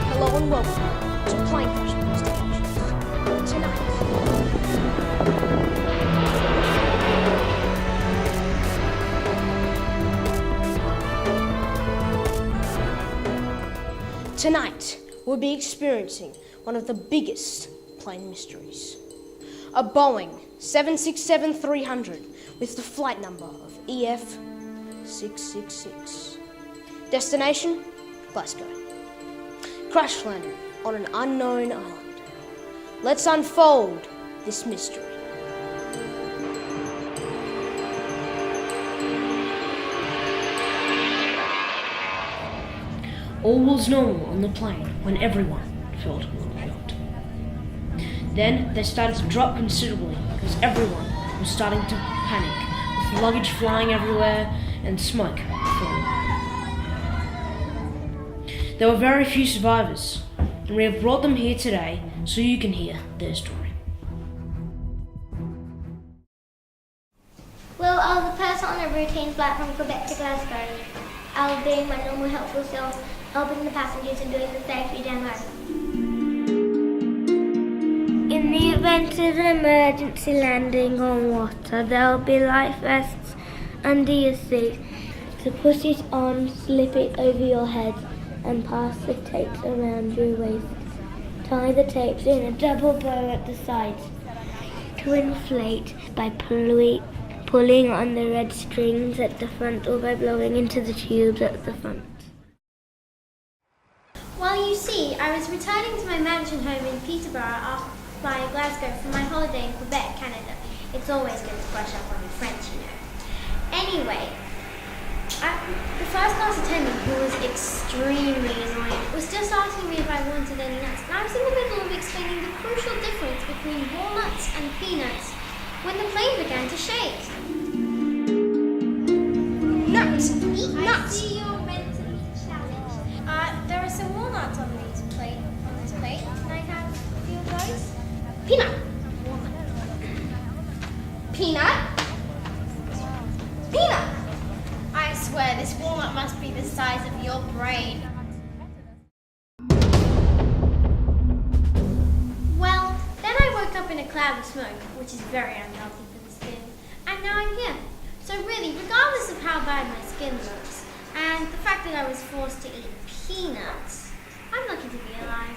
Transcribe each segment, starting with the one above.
Hello and welcome to Plane Crash Investigations. Tonight, we'll be experiencing one of the biggest plane mysteries. A Boeing 767-300 with the flight number of EF666. Destination, Glasgow. Crash landed on an unknown island. Let's unfold this mystery. All was normal on the plane when everyone felt unfelt. Then they started to drop considerably because everyone was starting to panic, with luggage flying everywhere and smoke flowing. There were very few survivors, and we have brought them here today so you can hear their story. Well, I was a person on a routine flight from Quebec to Glasgow. I was being my normal helpful self, helping the passengers and doing the safety demo. In the event of an emergency landing on water, there will be life vests under your seat. So put it on, slip it over your head and pass the tapes around your waist. Tie the tapes in a double bow at the sides to inflate by pulling on the red strings at the front or by blowing into the tubes at the front. Well, you see, I was returning to my mansion home in Peterborough via Glasgow for my holiday in Quebec, Canada. It's always good to brush up on your French, you know. Anyway, the first class attendant, who was extremely annoying, was just asking me if I wanted any nuts. And I was in the middle of explaining the crucial difference between walnuts and peanuts when the plane began to shake. Nuts! Eat nuts! I see you're mentally challenged. There are some walnuts on this plate. Can I have a few of those? Peanut! Peanut? Peanut! I swear, this walnut must be the size of your brain. Well, then I woke up in a cloud of smoke, which is very unhealthy for the skin, and now I'm here. So really, regardless of how bad my skin looks, and the fact that I was forced to eat peanuts, I'm lucky to be alive.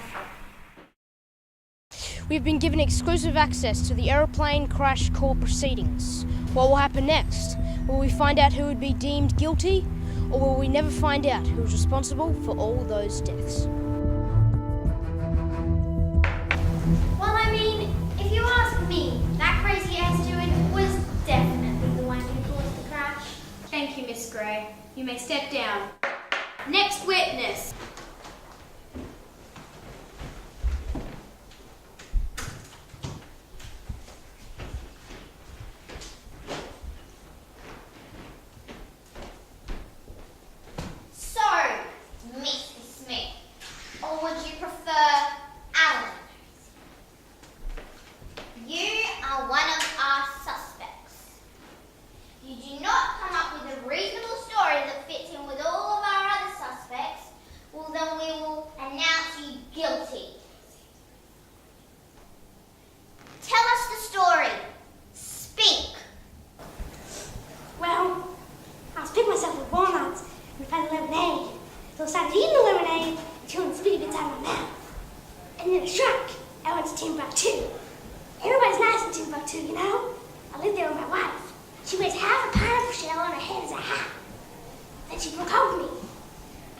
We've been given exclusive access to the aeroplane crash court proceedings. What will happen next? Will we find out who would be deemed guilty, or will we never find out who was responsible for all those deaths? Well, I mean, if you ask me, that crazy air steward was definitely the one who caused the crash. Thank you, Miss Gray. You may step down. Next witness. So I started eating the lemonade and chewing the sweet bits out of my mouth. And then I shrunk. I went to Timbuktu. Everybody's nice in Timbuktu, you know? I lived there with my wife. She wears half a pineapple shell on her head as a hat. Then she broke over me.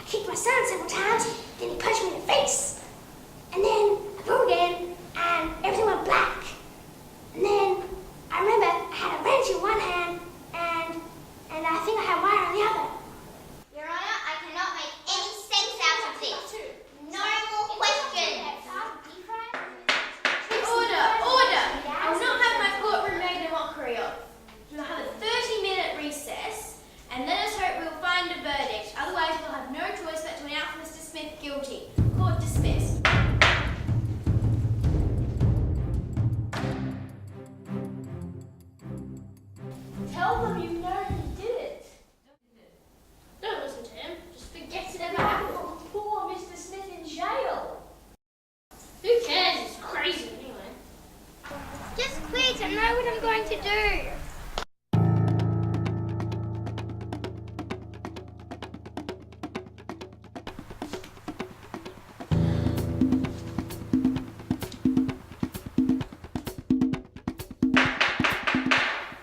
I kicked my son several times, then he punched me in the face. And then I broke again, and everything went black. And then I remember I had a wrench in one hand, and I think I had wire in the other. Your Honor, I cannot make any sense out of this. No more questions. Order! Order! I will not have my courtroom made a mockery of. We will have a 30-minute recess, and let us hope we will find a verdict. Otherwise, we'll have no choice but to announce Mr. Smith guilty. Court dismissed. do?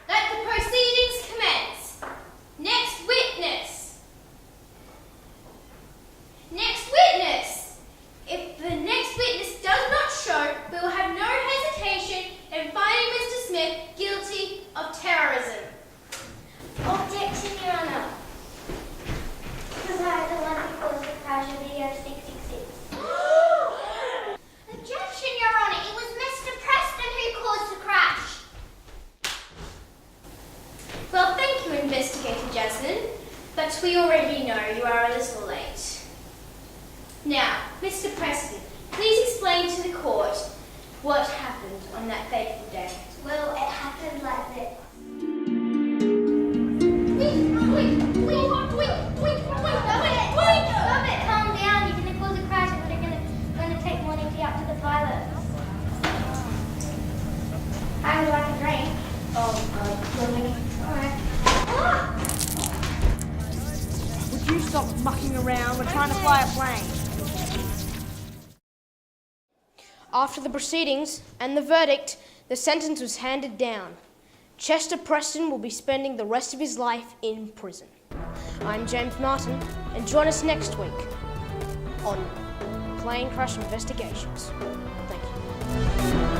Let the proceedings commence. Next witness. Next witness. If the next witness does not show, we will have no hesitation in finding Mr. Smith guilty of terrorism. Objection, Your Honour. Because I'm the one who caused the crash of video 666. Objection, Your Honour. It was Mr. Preston who caused the crash. Well, thank you, Investigator Jasmine, but we already know you are a little late. Now, Mr. Preston, please explain to the court what happened on that fateful day. Well, it happened like this. Stop it, calm down. You're going to cause a crash and we're going to take Monique out to the pilot. I would like a drink. Alright. Would you stop mucking around? We're trying to fly a plane. After the proceedings and the verdict, the sentence was handed down. Chester Preston will be spending the rest of his life in prison. I'm James Martin, and join us next week on Plane Crash Investigations. Thank you.